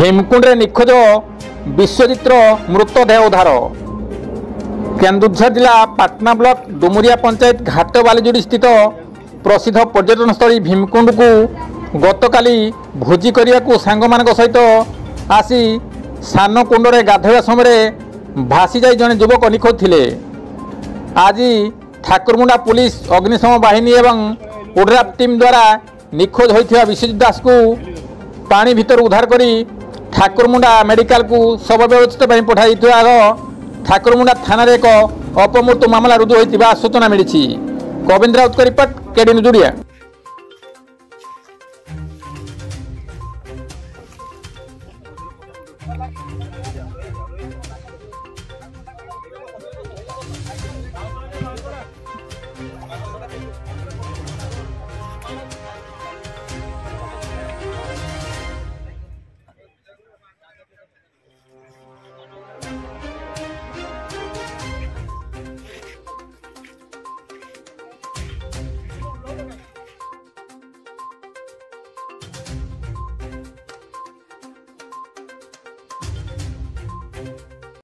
भीमकुंड निखोज विश्वजित मृतदेह उद्धार। केन्दुझर जिला पाटना ब्लॉक डुमुरिया पंचायत घाट बालीजुड़ी स्थित प्रसिद्ध पर्यटन स्थल भीमकुंड को गतकाली भोजी करने को सांग सहित आसी सान कुंडे गाधोवा समय भासी जाई जड़े युवक निखोज थिले। आज ठाकुरमुंडा पुलिस अग्निशम बाहिनी एवं ओड्राफ टीम द्वारा निखोज होता विश्वजित दास को पानी भीतर उद्धार करी ठाकुरमुंडा मेडिकल को शव व्यवस्थित पठाई ठाकुरमुंडा थाना एक अपमृत्यु मामला रुजु होता सूचना मिली। Govind Raut report KD news Odia.